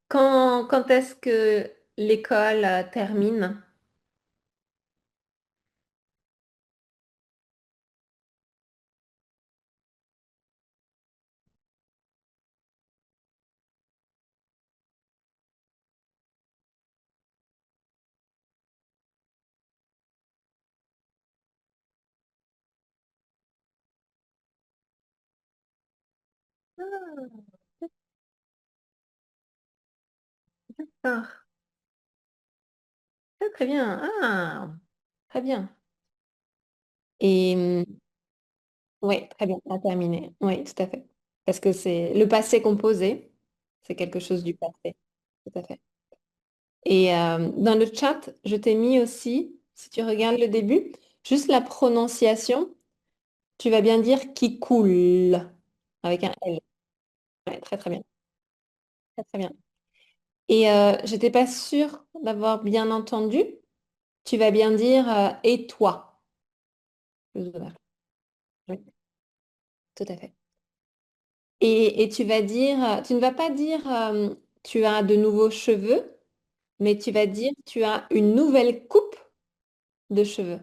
Quand est-ce que l'école termine? Ah, très très bien. Ah, très bien. Et oui, très bien, à terminer. Oui, tout à fait. Parce que c'est le passé composé, c'est quelque chose du passé. Tout à fait. Et dans le chat, je t'ai mis aussi, si tu regardes le début, juste la prononciation, tu vas bien dire qui coule avec un L. Ouais, très très bien. Très très bien. Et j'étais pas sûre d'avoir bien entendu. Tu vas bien dire et toi. Plus ouvert. Oui, tout à fait. Et tu vas dire, tu ne vas pas dire tu as de nouveaux cheveux, mais tu vas dire tu as une nouvelle coupe de cheveux.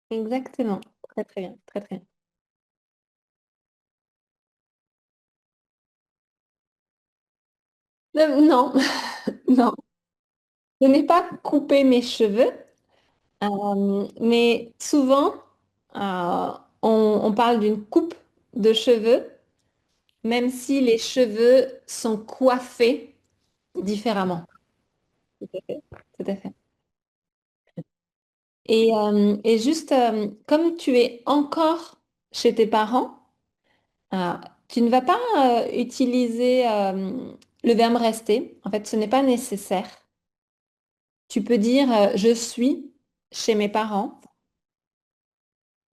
Exactement. Très très bien. Très très bien. Non, non. Je n'ai pas coupé mes cheveux, mais souvent, on parle d'une coupe de cheveux, même si les cheveux sont coiffés différemment. Tout à fait. Tout à fait. Et juste, comme tu es encore chez tes parents, euh, tu ne vas pas utiliser le verbe rester. En fait, ce n'est pas nécessaire. Tu peux dire je suis chez mes parents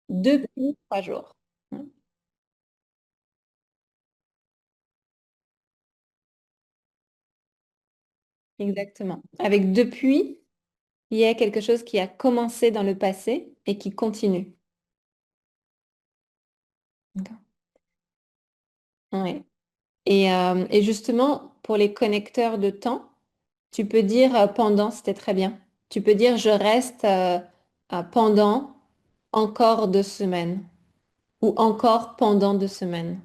depuis 3 jours. Hein. Exactement. Avec depuis, il y a quelque chose qui a commencé dans le passé et qui continue. D'accord. Ouais. Et justement, pour les connecteurs de temps, tu peux dire pendant, c'était très bien. Tu peux dire je reste pendant encore 2 semaines ou encore pendant 2 semaines.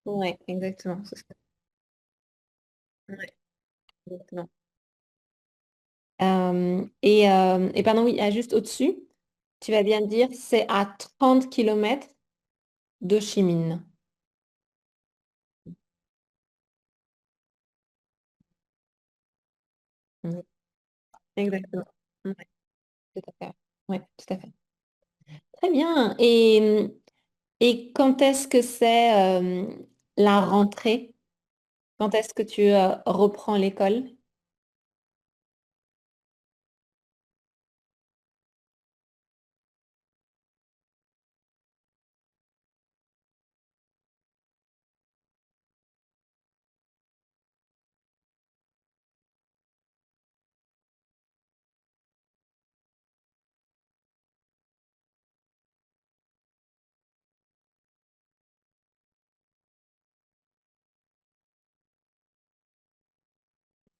Oui, exactement. Ouais, exactement. Et pardon, oui, juste au-dessus, tu vas bien dire c'est à 30 kilomètres d'Ho Chi Minh. Oui, exactement. Ouais, tout à fait. Ouais, tout à fait. Très bien. Et quand est-ce que c'est la rentrée? Quand est-ce que tu reprends l'école?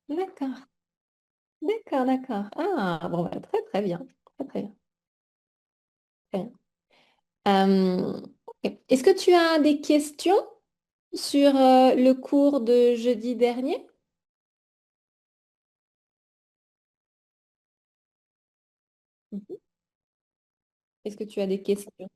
D'accord, d'accord, d'accord. Ah, bon, bah, très, très bien. Très, très bien. Très bien. Ok. Est-ce que tu as des questions sur le cours de jeudi dernier? Mhm. Est-ce que tu as des questions?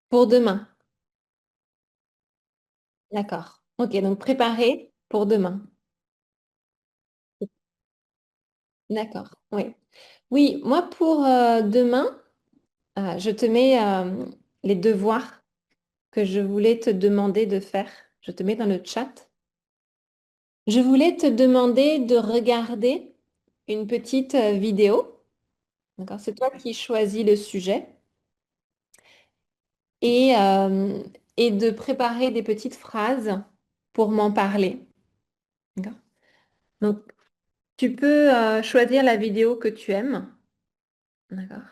Pour demain. D'accord. Ok, donc préparer pour demain. D'accord. Oui. Oui, moi pour demain, je te mets les devoirs que je voulais te demander de faire. Je te mets dans le chat. Je voulais te demander de regarder une petite vidéo. D'accord? C'est toi qui choisis le sujet et, euh, et de préparer des petites phrases pour m'en parler. D'accord? Donc, tu peux choisir la vidéo que tu aimes. D'accord?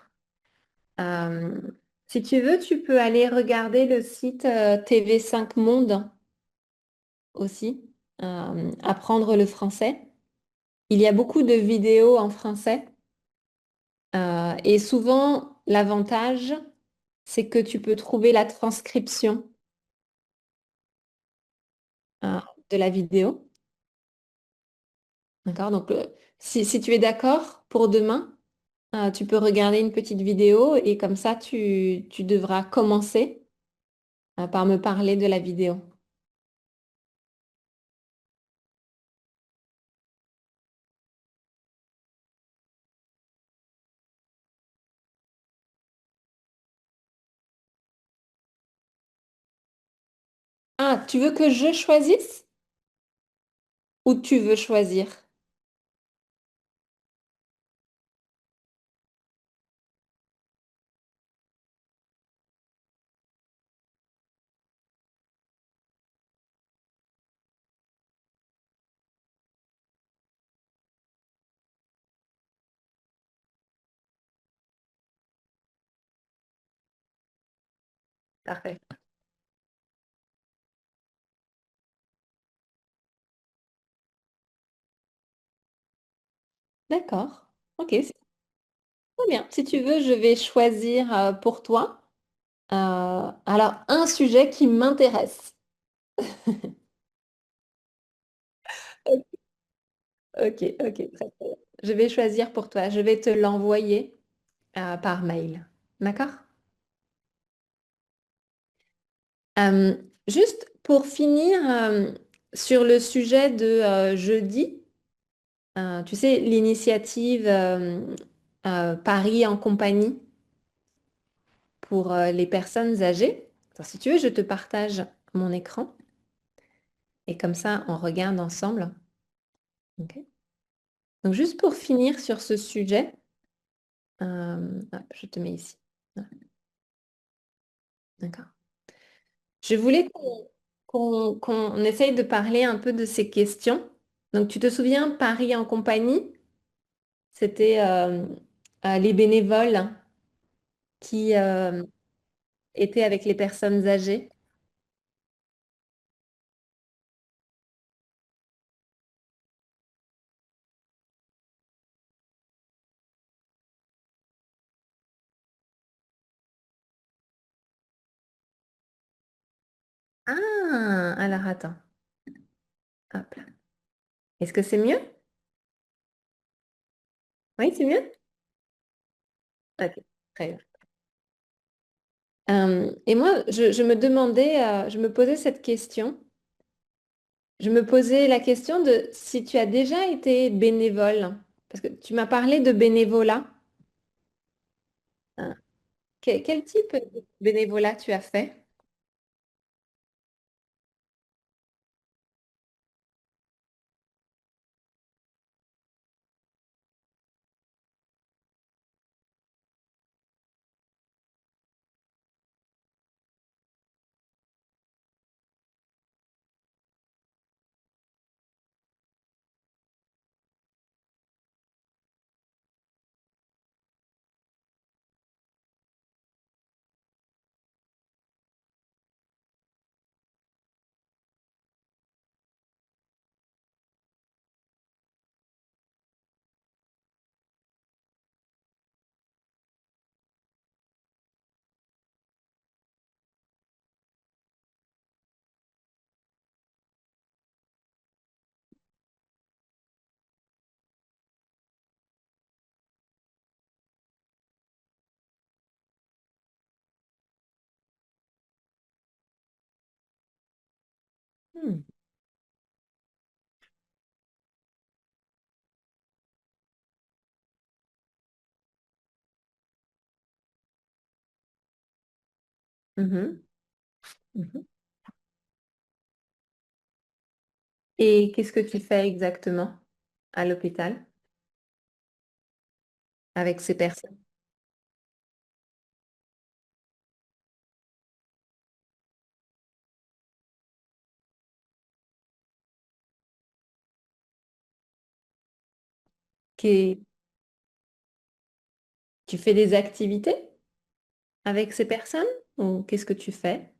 Euh, Si tu veux, tu peux aller regarder le site TV5 Monde aussi, apprendre le français. Il y a beaucoup de vidéos en français et souvent l'avantage, c'est que tu peux trouver la transcription euh, de la vidéo. D'accord? Donc, si tu es d'accord pour demain, tu peux regarder une petite vidéo et comme ça, tu devras commencer par me parler de la vidéo. Ah, tu veux que je choisisse ou tu veux choisir? Parfait. D'accord. Ok, c'est très bien. Si tu veux, je vais choisir pour toi. Alors, un sujet qui m'intéresse. Ok, ok, très bien. Je vais choisir pour toi. Je vais te l'envoyer par mail. D'accord? Euh, Juste pour finir sur le sujet de jeudi, tu sais, l'initiative Paris en compagnie pour les personnes âgées. Alors, si tu veux, je te partage mon écran et comme ça, on regarde ensemble. Ok. Donc, juste pour finir sur ce sujet, hop, je te mets ici. Voilà, d'accord. Je voulais qu'on essaye de parler un peu de ces questions. Donc, tu te souviens, Paris en compagnie, c'était les bénévoles qui étaient avec les personnes âgées. Ah, alors attends. Hop là. Est-ce que c'est mieux? Oui, c'est mieux? Ok, très bien. Et moi, je me demandais, je me posais cette question. Je me posais la question de si tu as déjà été bénévole, parce que tu m'as parlé de bénévolat. Hein. Quel type de bénévolat tu as fait? Hmm. Mhm. Mhm. Et qu'est-ce que tu fais exactement à l'hôpital avec ces personnes qui... Tu fais des activités avec ces personnes ou qu'est-ce que tu fais?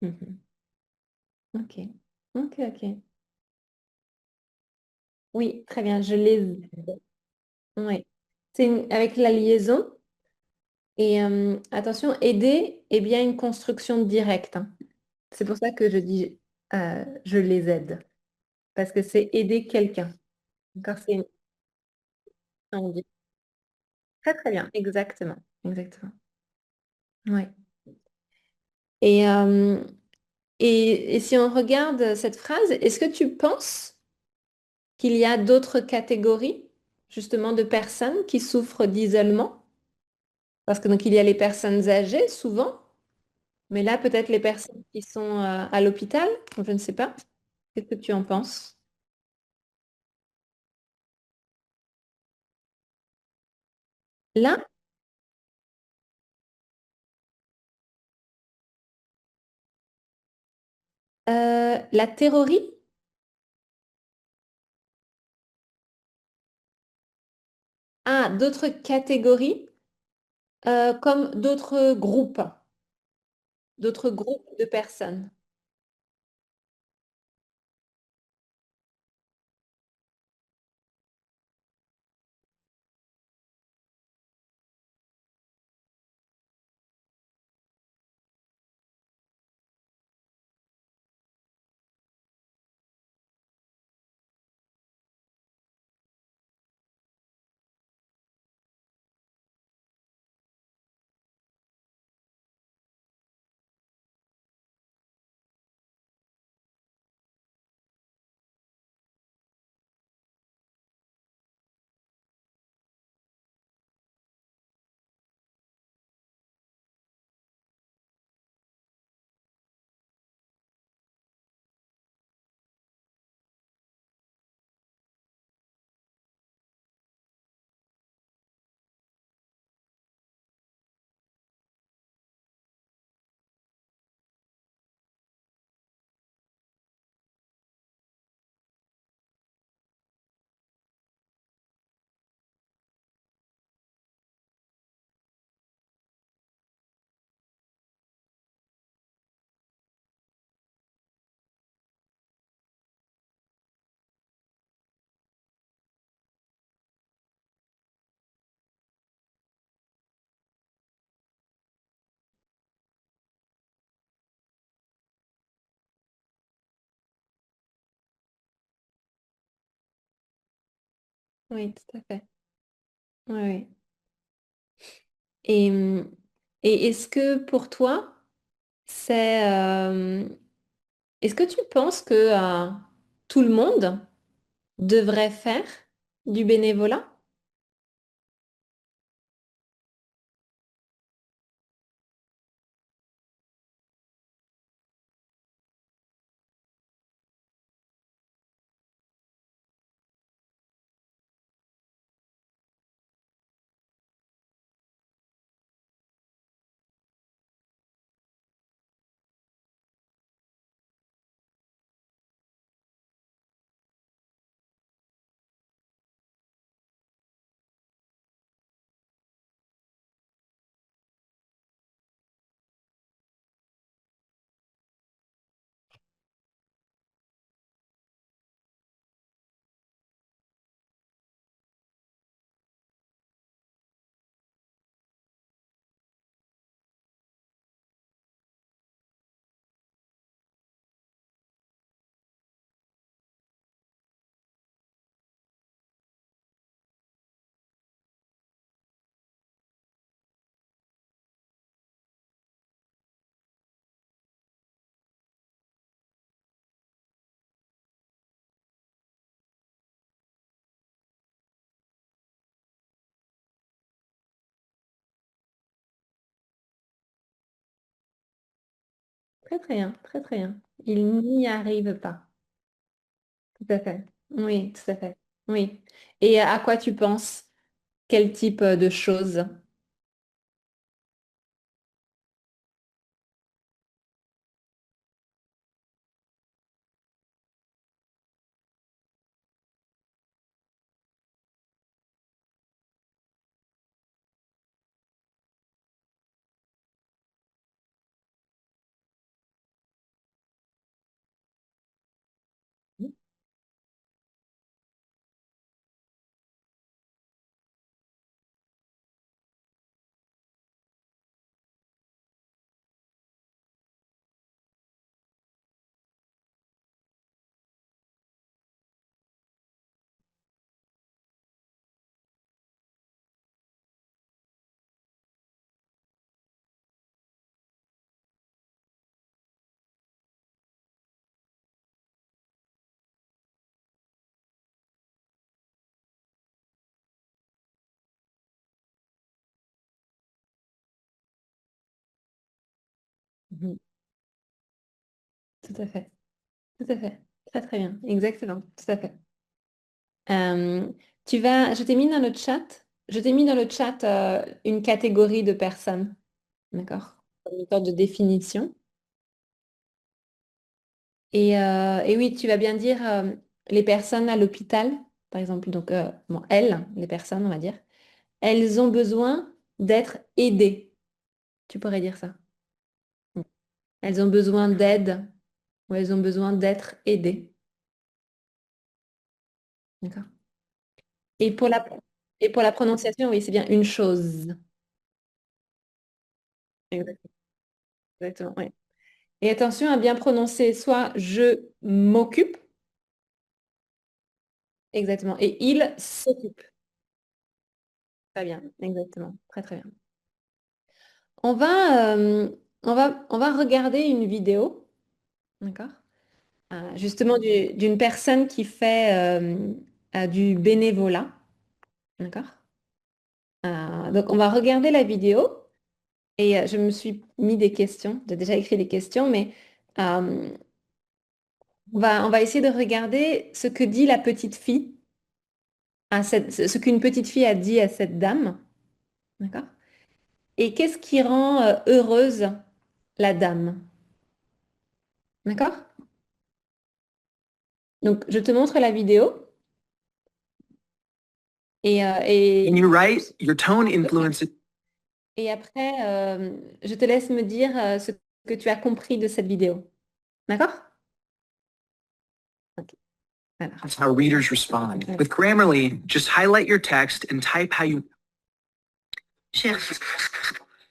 Mhm. Ok, ok, ok. Oui, très bien, je les... Oui. Avec la liaison. Et attention, aider est bien une construction directe, hein. C'est pour ça que je dis je les aide. Parce que c'est aider quelqu'un. D'accord, c'est on dit très très bien, exactement. Exactement. Ouais. Et, euh, et si on regarde cette phrase, est-ce que tu penses qu'il y a d'autres catégories justement de personnes qui souffrent d'isolement? Parce que donc il y a les personnes âgées souvent, mais là peut-être les personnes qui sont à l'hôpital, je ne sais pas. Qu'est-ce que tu en penses? Là, la théorie, a d'autres catégories comme d'autres groupes de personnes. Oui, tout à fait. Oui, oui. Et, et est-ce que pour toi, c'est, est-ce que tu penses que tout le monde devrait faire du bénévolat? Très très bien, très très bien. Il n'y arrive pas. Tout à fait. Oui, tout à fait. Oui. Et à quoi tu penses? Quel type de choses? Mhm. Tout à fait. Tout à fait. Très très bien. Exactement. Tout à fait. Euh, je t'ai mis dans le chat, je t'ai mis dans le chat une catégorie de personnes. D'accord? Une sorte de définition. Et oui, tu vas bien dire les personnes à l'hôpital, par exemple. Donc, bon, elles, les personnes, on va dire, elles ont besoin d'être aidées. Tu pourrais dire ça. Elles ont besoin d'aide ou elles ont besoin d'être aidées. D'accord? Et pour la, et pour la prononciation, oui, c'est bien une chose. Exactement. Exactement, oui. Et attention à bien prononcer soit je m'occupe, exactement, et il s'occupe. Très bien, exactement. Très très bien. On va, on va regarder une vidéo, d'accord? Justement d'une personne qui fait du bénévolat, d'accord? Donc on va regarder la vidéo et je me suis mis des questions, j'ai déjà écrit des questions, mais euh, on va essayer de regarder ce que dit la petite fille, ce qu'une petite fille a dit à cette dame, d'accord? Et qu'est-ce qui rend heureuse la dame, d'accord? Donc je te montre la vidéo et When you write, your tone influences. et après, je te laisse me dire ce que tu as compris de cette vidéo. D'accord? Ok. Alors. How readers respond. With Grammarly, just highlight your text and type how you. Cherche.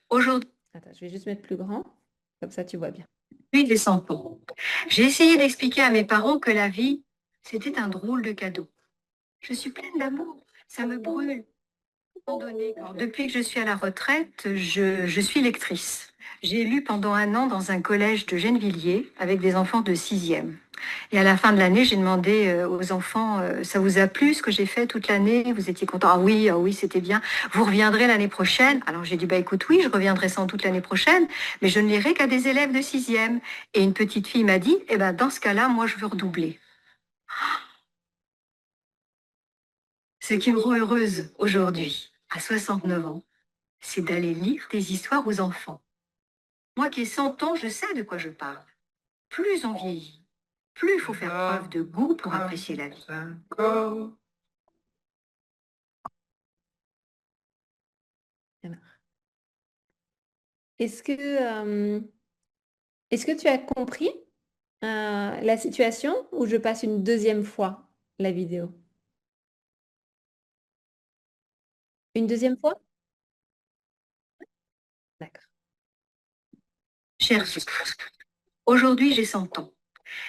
Aujourd'hui, Attends, je vais juste mettre plus grand, comme ça tu vois bien. les 100 ans. J'ai essayé d'expliquer à mes parents que la vie, c'était un drôle de cadeau. Je suis pleine d'amour. Ça me brûle. Depuis que je suis à la retraite, je suis lectrice. J'ai lu pendant un an dans un collège de Gennevilliers avec des enfants de sixième. Et à la fin de l'année, j'ai demandé aux enfants, ça vous a plu ce que j'ai fait toute l'année? Vous étiez contents? Ah oui, c'était bien. Vous reviendrez l'année prochaine? Alors j'ai dit, bah écoute, oui, je reviendrai sans doute l'année prochaine, mais je ne lirai qu'à des élèves de sixième. Et une petite fille m'a dit, eh ben dans ce cas-là, moi je veux redoubler. Ce qui me rend heureuse aujourd'hui, à 69 ans, c'est d'aller lire des histoires aux enfants. Moi qui ai 100 ans, je sais de quoi je parle. Plus on vieillit, plus il faut faire preuve de goût pour apprécier la vie. Voilà. Est-ce que, est-ce que tu as compris la situation ou je passe une deuxième fois la vidéo? Une deuxième fois? D'accord. Cher aujourd'hui j'ai 100 ans.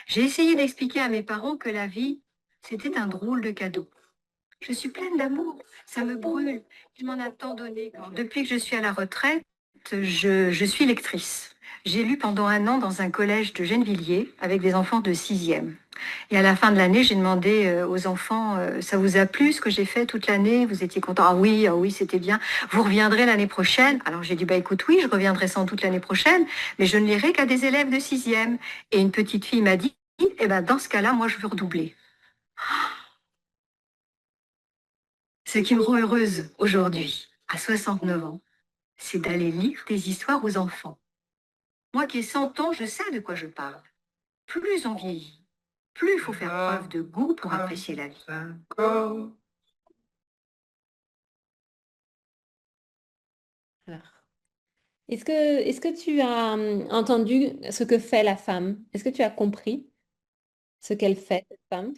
J'ai essayé d'expliquer à mes parents que la vie, c'était un drôle de cadeau. Je suis pleine d'amour, ça me brûle. Il m'en a tant donné. Depuis que je suis à la retraite, je suis lectrice. J'ai lu pendant un an dans un collège de Gennevilliers avec des enfants de sixième. Et à la fin de l'année, j'ai demandé aux enfants, ça vous a plu ce que j'ai fait toute l'année? Vous étiez contents? Ah oui, c'était bien. Vous reviendrez l'année prochaine? Alors j'ai dit, bah écoute, oui, je reviendrai sans doute l'année prochaine, mais je ne lirai qu'à des élèves de sixième. Et une petite fille m'a dit, eh ben dans ce cas-là, moi je veux redoubler. Ce qui me rend heureuse aujourd'hui, à 69 ans, c'est d'aller lire des histoires aux enfants. Moi qui ai 100 ans, je sais de quoi je parle. Plus on vieillit, plus il faut faire preuve de goût pour apprécier la vie. Alors, est-ce que tu as entendu ce que fait la femme? Est-ce que tu as compris ce qu'elle fait, cette femme?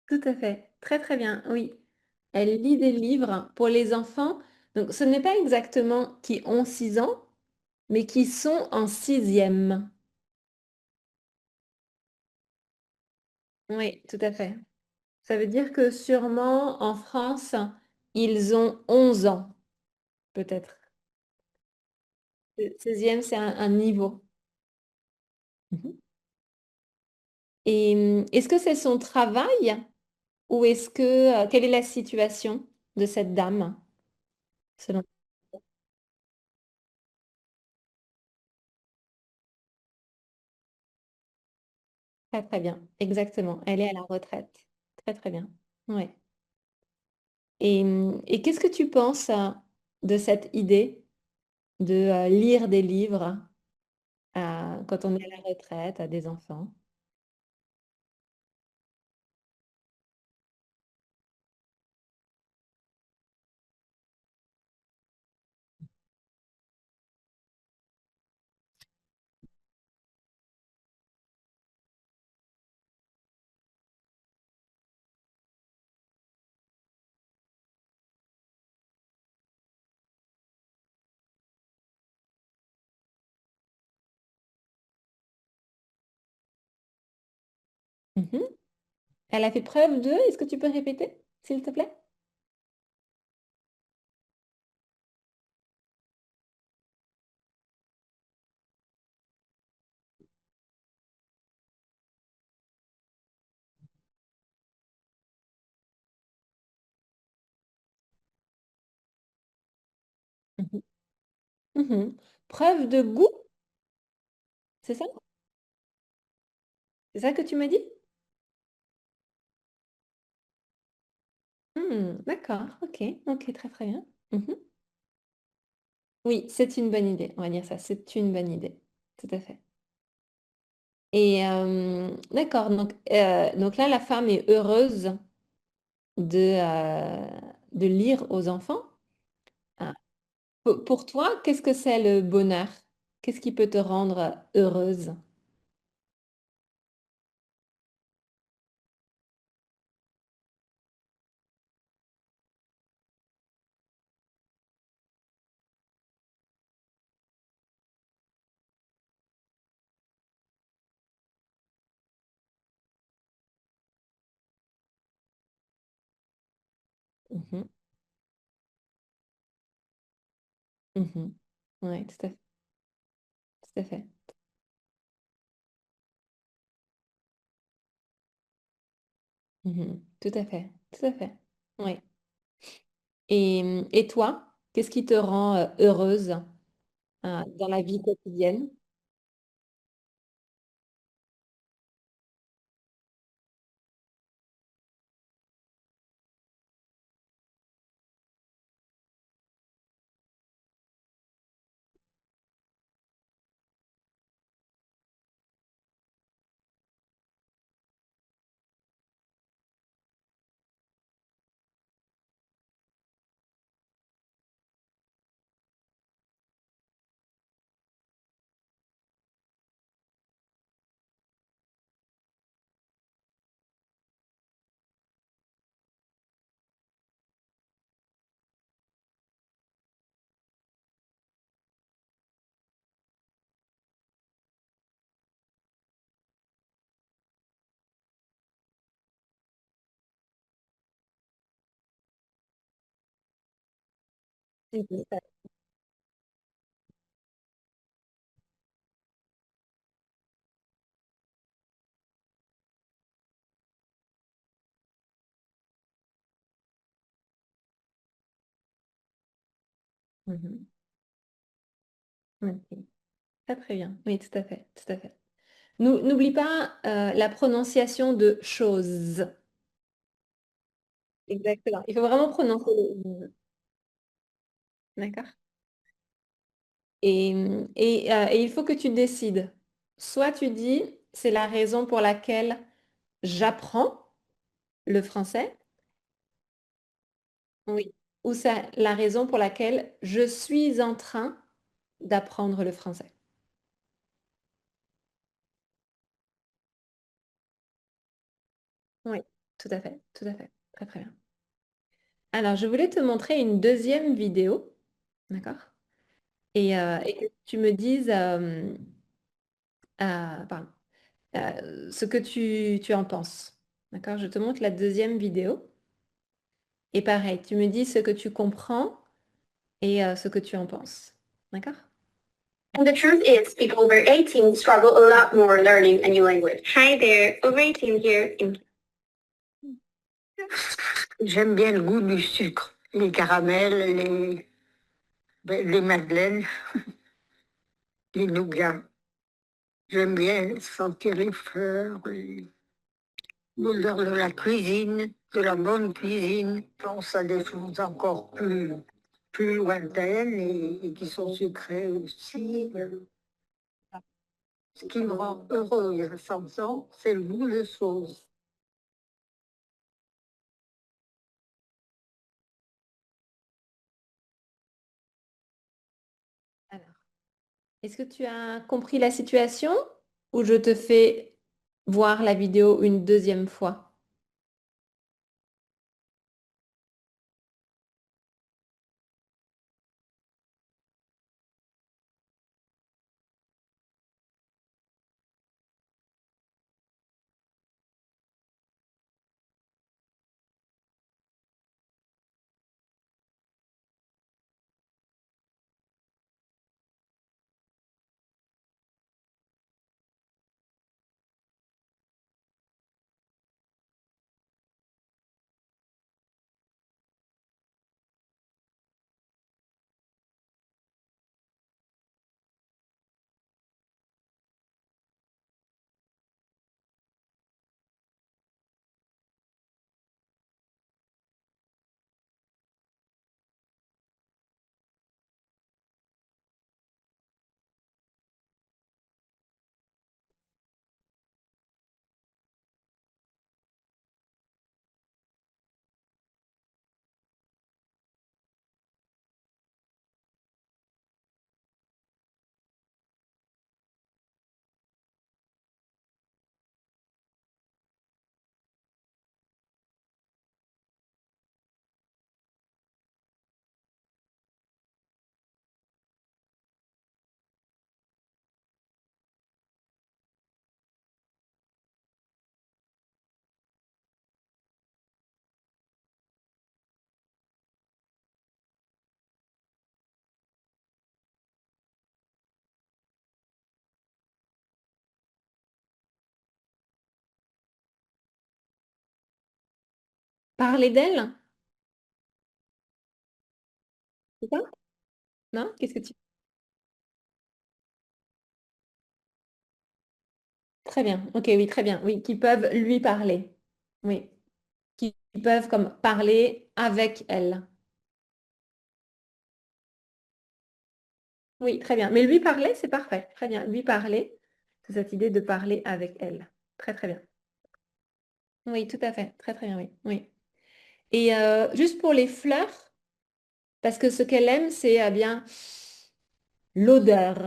Tout à fait. Très, très bien. Oui. Elle lit des livres pour les enfants. Donc, ce n'est pas exactement qui ont 6 ans, mais qui sont en sixième. Oui, tout à fait. Ça veut dire que sûrement en France, ils ont 11 ans, peut-être. 16e, c'est un niveau. Mhm. Et est-ce que c'est son travail ou est-ce que, quelle est la situation de cette dame, selon Très, très bien. Exactement. Elle est à la retraite. Très, très bien. Ouais. Et qu'est-ce que tu penses de cette idée de lire des livres quand on est à la retraite à des enfants? Mhm. Elle a fait preuve de, est-ce que tu peux répéter, s'il te plaît? Mhm. Mhm. Preuve de goût, c'est ça? C'est ça que tu m'as dit? D'accord, ok, ok, très très bien. Mhm. Oui, c'est une bonne idée. On va dire ça, c'est une bonne idée. Tout à fait. Et d'accord, donc là, la femme est heureuse de lire aux enfants. Ah. Pour toi, qu'est-ce que c'est le bonheur? Qu'est-ce qui peut te rendre heureuse? Mhm, mhm. Ouais, tout à fait, tout à fait. Mhm, tout à fait, tout à fait. Ouais. Et toi, qu'est-ce qui te rend heureuse dans la vie quotidienne? Mhm, mhm. Ok. Très très bien. Oui, tout à fait, tout à fait. N'oublie pas la prononciation de choses. Exactement. Il faut vraiment prononcer le... D'accord? Et il faut que tu décides. Soit tu dis, c'est la raison pour laquelle j'apprends le français, oui. Ou c'est la raison pour laquelle je suis en train d'apprendre le français. Oui, tout à fait, tout à fait. Très très bien. Alors, je voulais te montrer une deuxième vidéo, d'accord? Et que tu me dises pardon, ce que tu en penses. D'accord? Je te montre la deuxième vidéo. Et pareil, tu me dis ce que tu comprends et ce que tu en penses. D'accord? And the truth is, people over 18 struggle a lot more learning a new language. Hi there, over 18 here in... J'aime bien le goût du sucre, les caramels, les madeleines, les nougats. J'aime bien sentir les fleurs, l'odeur de la cuisine, de la bonne cuisine. Je pense à des choses encore plus lointaines et qui sont sucrées aussi. Ce qui me rend heureuse à 100 ans, c'est le goût des choses. Alors, est-ce que tu as compris la situation ou je te fais voir la vidéo une deuxième fois? Parler d'elle, c'est ça? Non? Qu'est-ce que tu... Très bien. Ok, oui, très bien. Oui, qui peuvent lui parler. Oui, qui peuvent comme parler avec elle. Oui, très bien. Mais lui parler, c'est parfait. Très bien. Lui parler, c'est cette idée de parler avec elle. Très, très bien. Oui, tout à fait. Très, très bien, oui. Oui. Et juste pour les fleurs, parce que ce qu'elle aime, c'est bien l'odeur.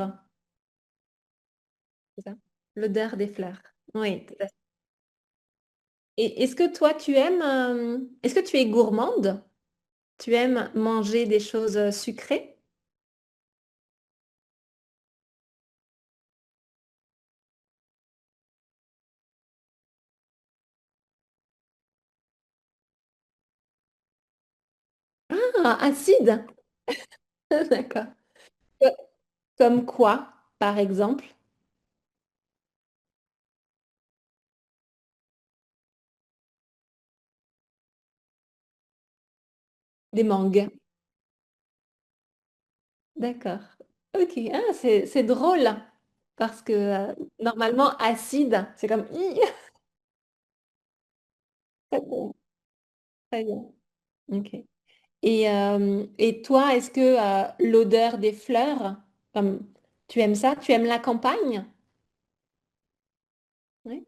C'est ça? L'odeur des fleurs. Oui, tout à fait. Et est-ce que toi, tu aimes, est-ce que tu es gourmande? Tu aimes manger des choses sucrées? Ah, acide. D'accord. Co- Comme quoi, par exemple? Des mangues. D'accord. Ok. Ah, c'est drôle. Parce que normalement, acide, c'est comme... Hi. Très bien. Très bien. Ok. Et toi, est-ce que l'odeur des fleurs, comme tu aimes ça? Tu aimes la campagne? Oui.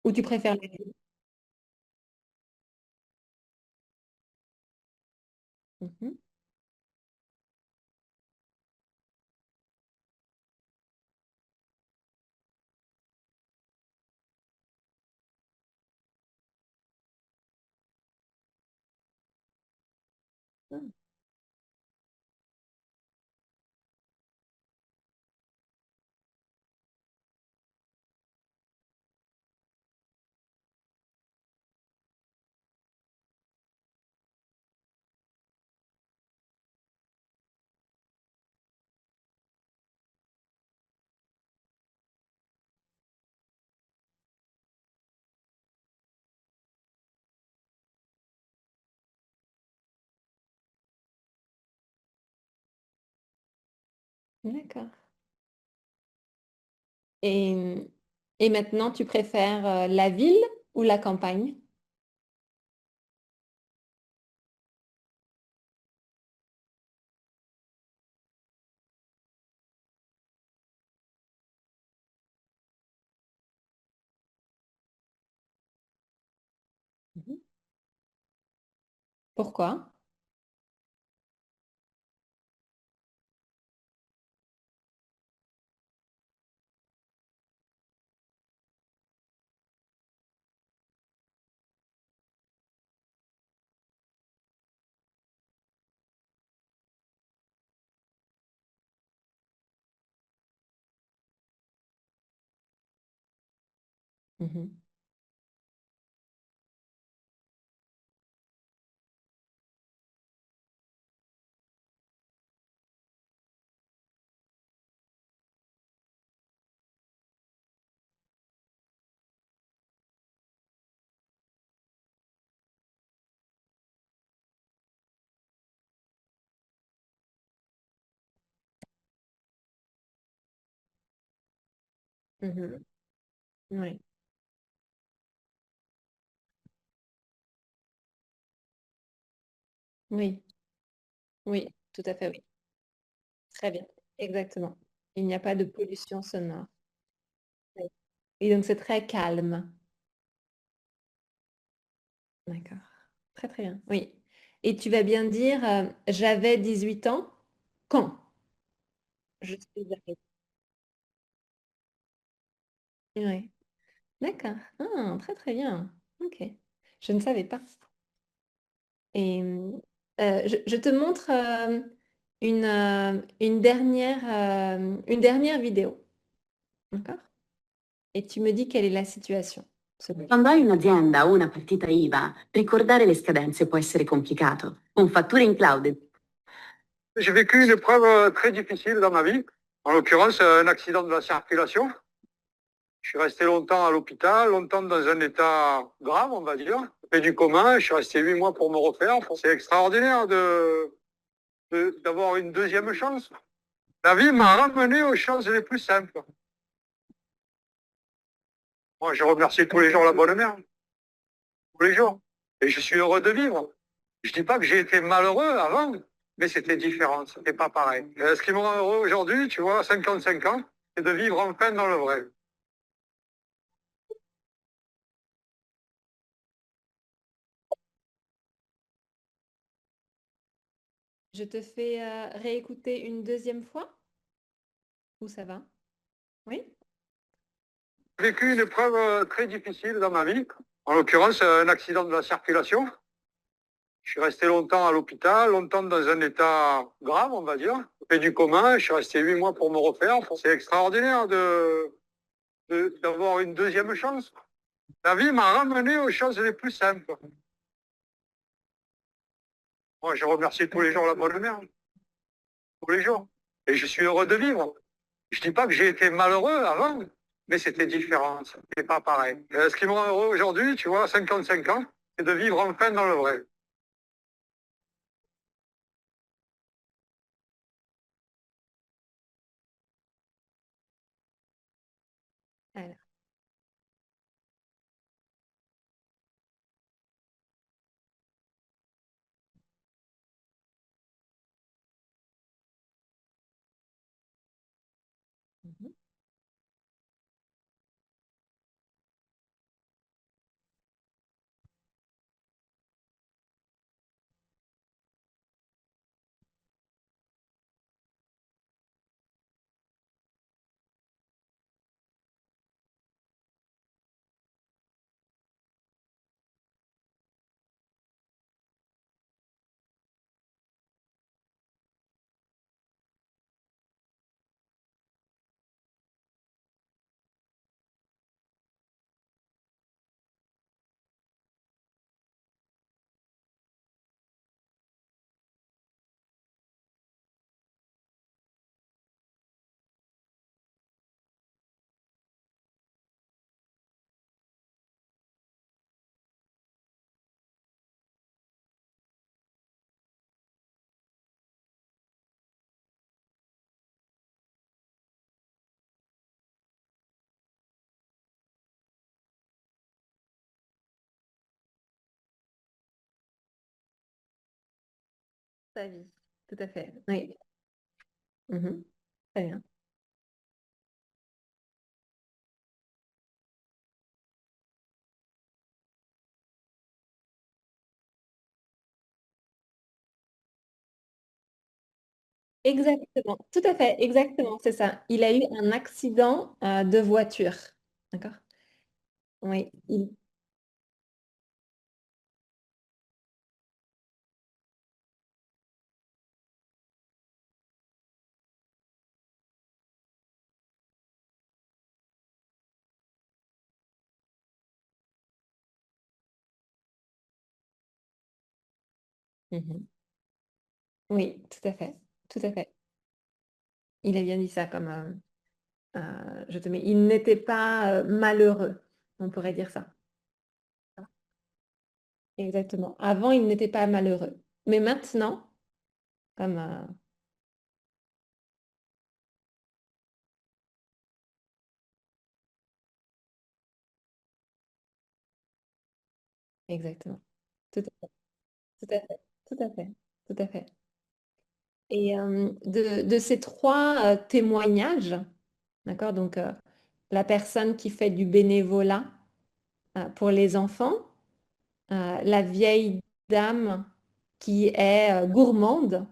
Ou tu préfères la ville? Mhm. Ah, d'accord. Et, et maintenant, tu préfères la ville ou la campagne? Mhm. Pourquoi? Mhm. Mhm. Oui, oui, oui, tout à fait, oui. Très bien, exactement. Il n'y a pas de pollution sonore. Oui. Et donc, c'est très calme. D'accord. Très, très bien. Oui. Et tu vas bien dire, j'avais 18 ans quand je suis arrivée. Oui. D'accord. Ah, très, très bien. Ok. Je ne savais pas. Et je te montre une dernière vidéo. D'accord? Et tu me dis quelle est la situation. Quando hai un'azienda o una partita IVA, ricordare le scadenze può essere complicato. Con fatture in cloud. J'ai vécu une épreuve très difficile dans ma vie, en l'occurrence un accident de la circulation. Je suis resté longtemps à l'hôpital, longtemps dans un état grave, on va dire. Et du commun, je suis resté 8 mois pour me refaire. C'est extraordinaire d'avoir une deuxième chance. La vie m'a ramené aux choses les plus simples. Moi, je remercie tous les jours la bonne mère, tous les jours. Et je suis heureux de vivre. Je dis pas que j'ai été malheureux avant, mais c'était différent, c'était pas pareil. Et ce qui me rend heureux aujourd'hui, tu vois, à 55 ans, c'est de vivre enfin dans le vrai. Je te fais réécouter une deuxième fois ou ça va? Oui? J'ai vécu une épreuve très difficile dans ma vie, en l'occurrence un accident de la circulation. Je suis resté longtemps à l'hôpital, longtemps dans un état grave, on va dire. Et du commun, je suis resté 8 mois pour me refaire. C'est extraordinaire d'avoir une deuxième chance. La vie m'a ramené aux choses les plus simples. Moi, je remercie tous les jours la bonne mère, tous les jours. Et je suis heureux de vivre. Je dis pas que j'ai été malheureux avant, mais c'était différent, c'était pas pareil. Et ce qui me rend heureux aujourd'hui, tu vois, à 55 ans, c'est de vivre enfin dans le vrai. Alors. Mhm. Ta vie, tout à fait. Oui. Mhm. Très bien. Exactement, tout à fait, exactement, c'est ça. Il a eu un accident de voiture. D'accord? Oui, Mhm. Oui, tout à fait, tout à fait. Il a bien dit ça comme je te mets. Il n'était pas malheureux, on pourrait dire ça. Exactement. Avant, il n'était pas malheureux. Mais maintenant, comme exactement. Tout à fait, tout à fait, tout à fait, tout à fait. Et de ces trois témoignages, d'accord, donc la personne qui fait du bénévolat pour les enfants, la vieille dame qui est gourmande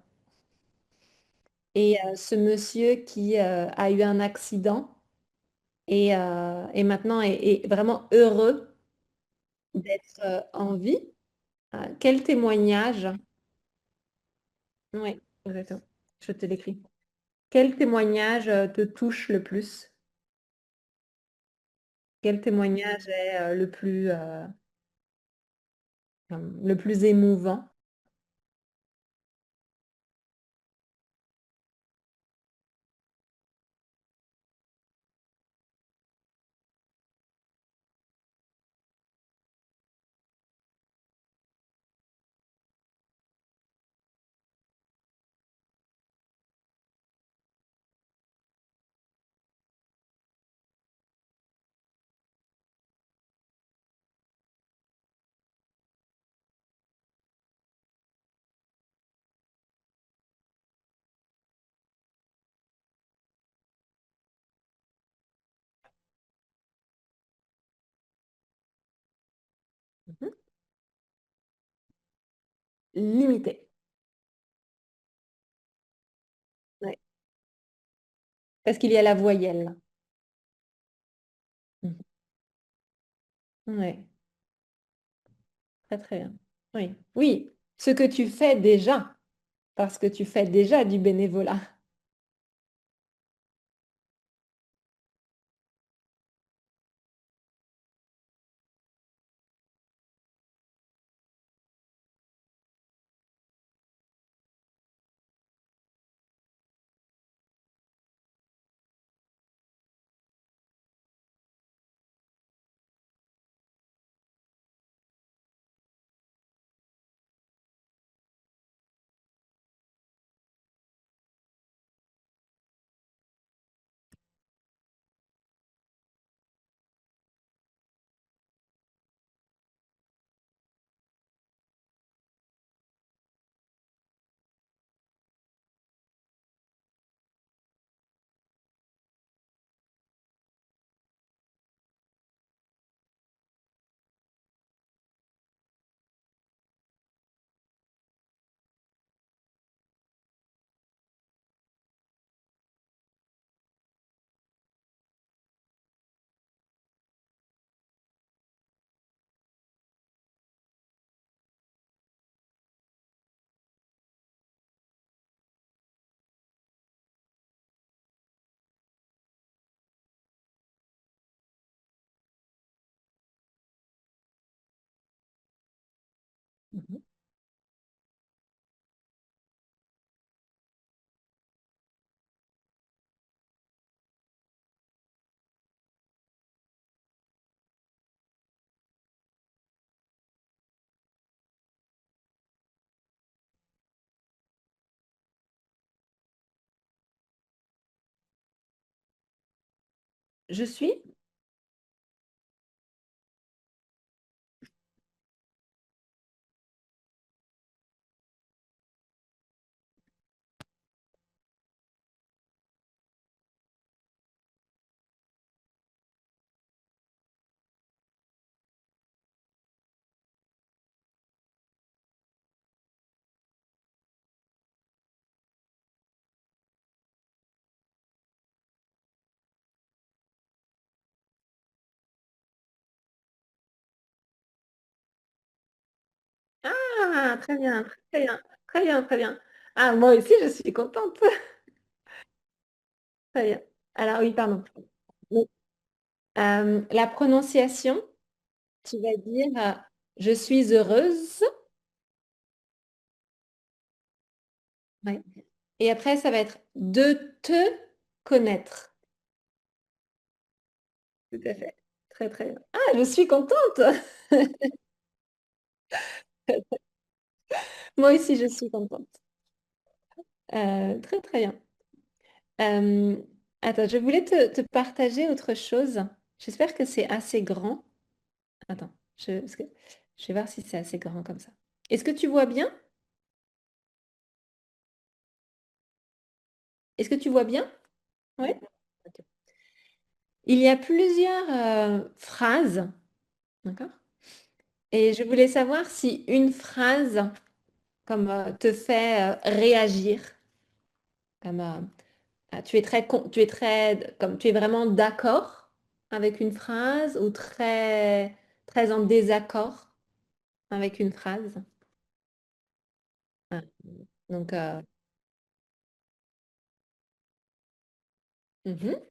et ce monsieur qui a eu un accident et maintenant est vraiment heureux d'être en vie. Quel témoignage, oui, exactement, je te l'écris. Quel témoignage te touche le plus? Quel témoignage est le plus émouvant? limité. Ouais. Parce qu'il y a la voyelle. Mhm. Ouais, très très bien. Oui, oui, ce que tu fais déjà, parce que tu fais déjà du bénévolat. Mhm. Je suis? Ah, très bien, très bien, très bien, très bien. Ah, moi aussi, je suis contente. Très bien. Alors oui, pardon. Donc, la prononciation, tu vas dire je suis heureuse. Ouais. Et après, ça va être de te connaître. Tout à fait. Très, très bien. Ah, je suis contente. Moi aussi, je suis contente. Très, très bien. Euh, attends, je voulais te partager autre chose. J'espère que c'est assez grand. Attends, parce que je vais voir si c'est assez grand comme ça. Est-ce que tu vois bien? Est-ce que tu vois bien? Oui. Ok. Il y a plusieurs phrases, d'accord? Et je voulais savoir si une phrase comme te fait réagir, comme tu es très, comme tu es vraiment d'accord avec une phrase ou très, très en désaccord avec une phrase. Ah, donc, mhm.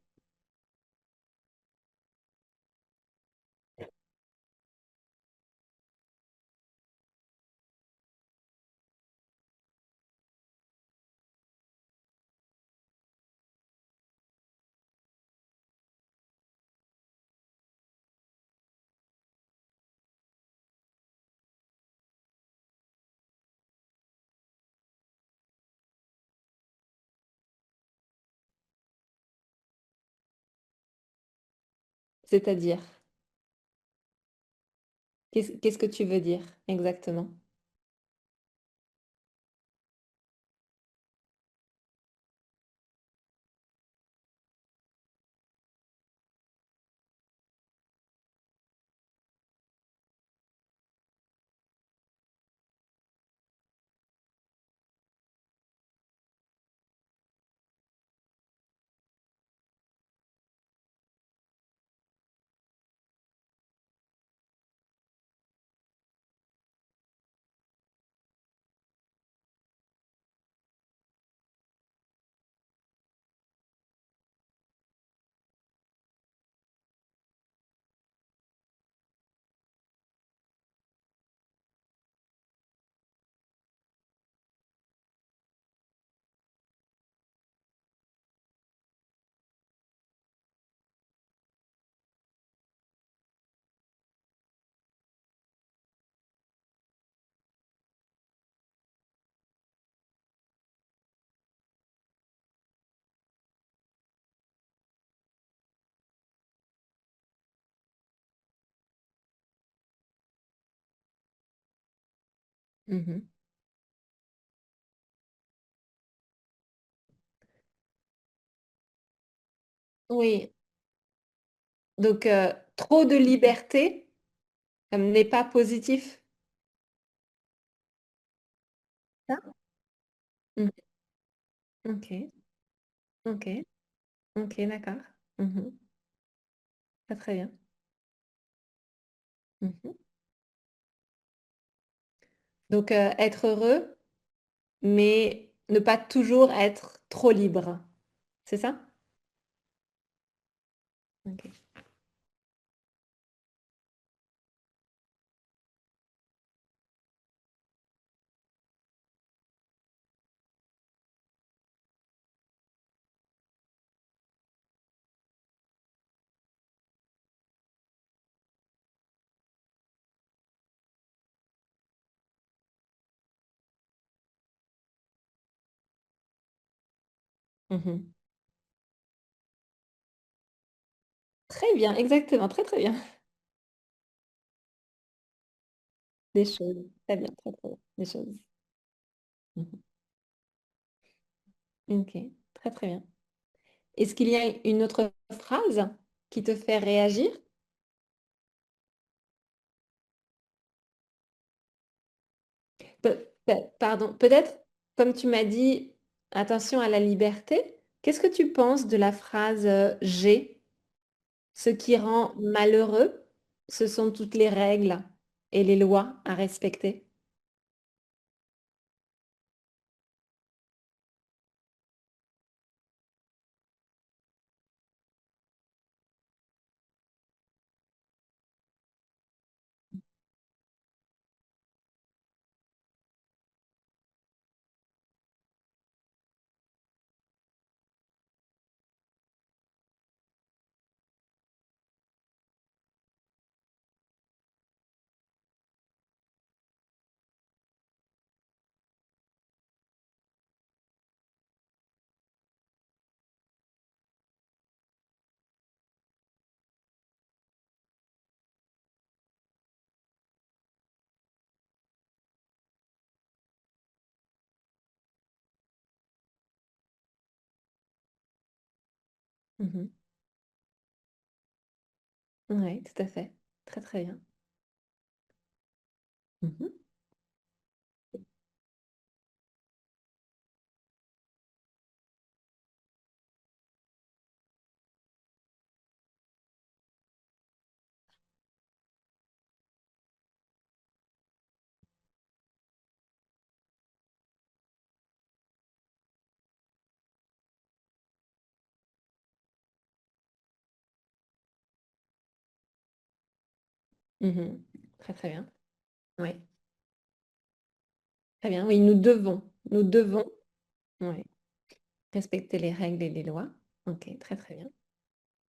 C'est-à-dire, qu'est-ce que tu veux dire exactement? Mhm. Oui, donc trop de liberté n'est pas positif. Ça. Mhm. Ok, ok, ok, d'accord. Mhm. Très très bien. Mhm. Donc être heureux, mais ne pas toujours être trop libre. C'est ça? Ok. Mhm. Très bien, exactement, très très bien. Des choses. Très bien, très très bien. Des choses. Mhm. Ok, très très bien. Est-ce qu'il y a une autre phrase qui te fait réagir? Pardon, peut-être, comme tu m'as dit, attention à la liberté, qu'est-ce que tu penses de la phrase j'ai? Ce qui rend malheureux, ce sont toutes les règles et les lois à respecter. Mhm. Oui, tout à fait. Très, très bien. Mhm. Mhm. Très, très bien. Oui, très bien. Oui, nous devons, oui, respecter les règles et les lois. Ok, très, très bien.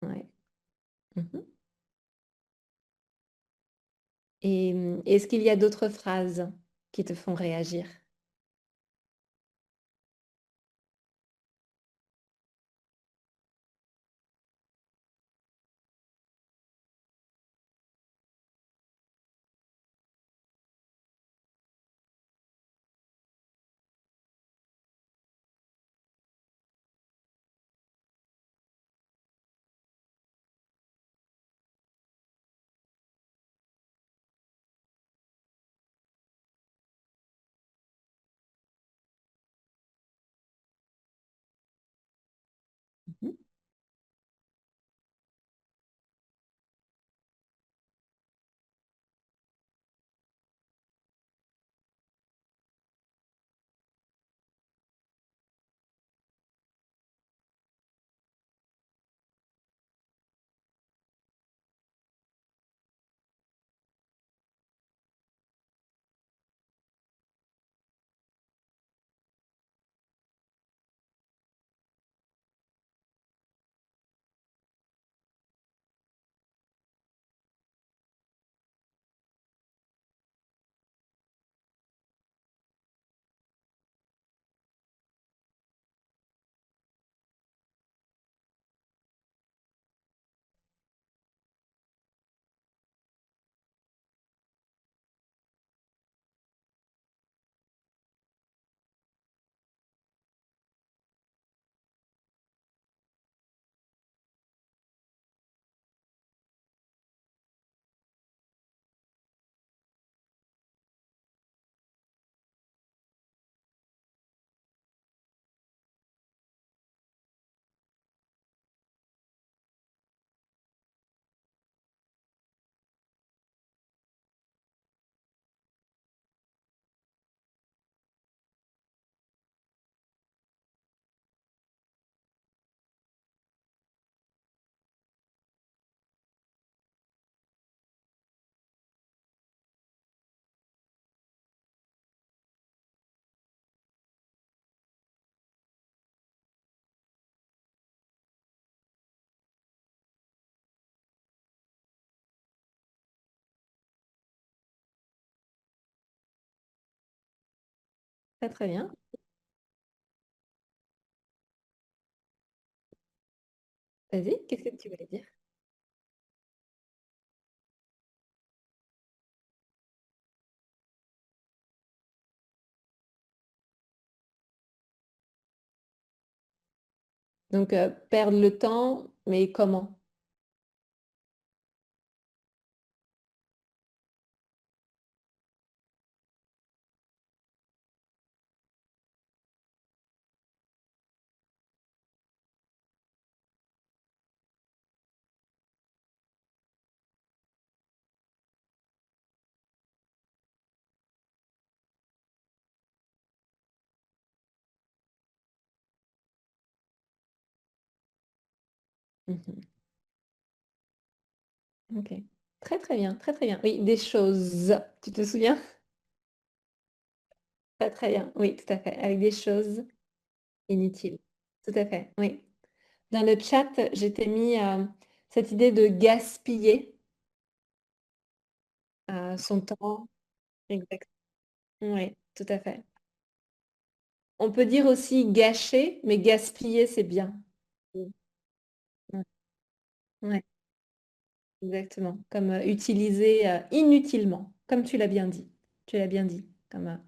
Ouais. Mhm. Et est-ce qu'il y a d'autres phrases qui te font réagir? Très très bien. Vas-y, qu'est-ce que tu voulais dire? Donc, perdre le temps, mais comment? Mhm. Ok. Très très bien, très très bien. Oui, des choses. Tu te souviens? Très très bien. Oui, tout à fait. Avec des choses inutiles. Tout à fait. Oui. Dans le chat, j'ai t'ai mis cette idée de gaspiller son temps. Exact. Oui, tout à fait. On peut dire aussi gâcher, mais gaspiller, c'est bien. Mm. Ouais, ouais, exactement. Comme utiliser inutilement, comme tu l'as bien dit. Tu l'as bien dit, comme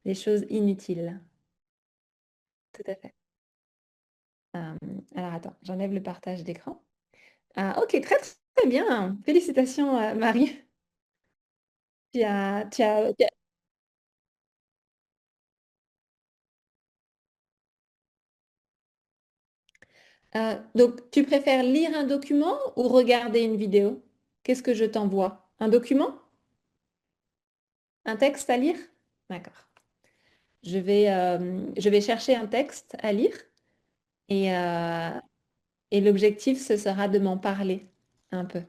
des choses inutiles. Tout à fait. Euh, alors attends, j'enlève le partage d'écran. Ah, ok, très très bien. Félicitations, Marie. Donc, tu préfères lire un document ou regarder une vidéo? Qu'est-ce que je t'envoie? Un document? Un texte à lire? D'accord. Je vais chercher un texte à lire et, euh, et l'objectif, ce sera de m'en parler un peu.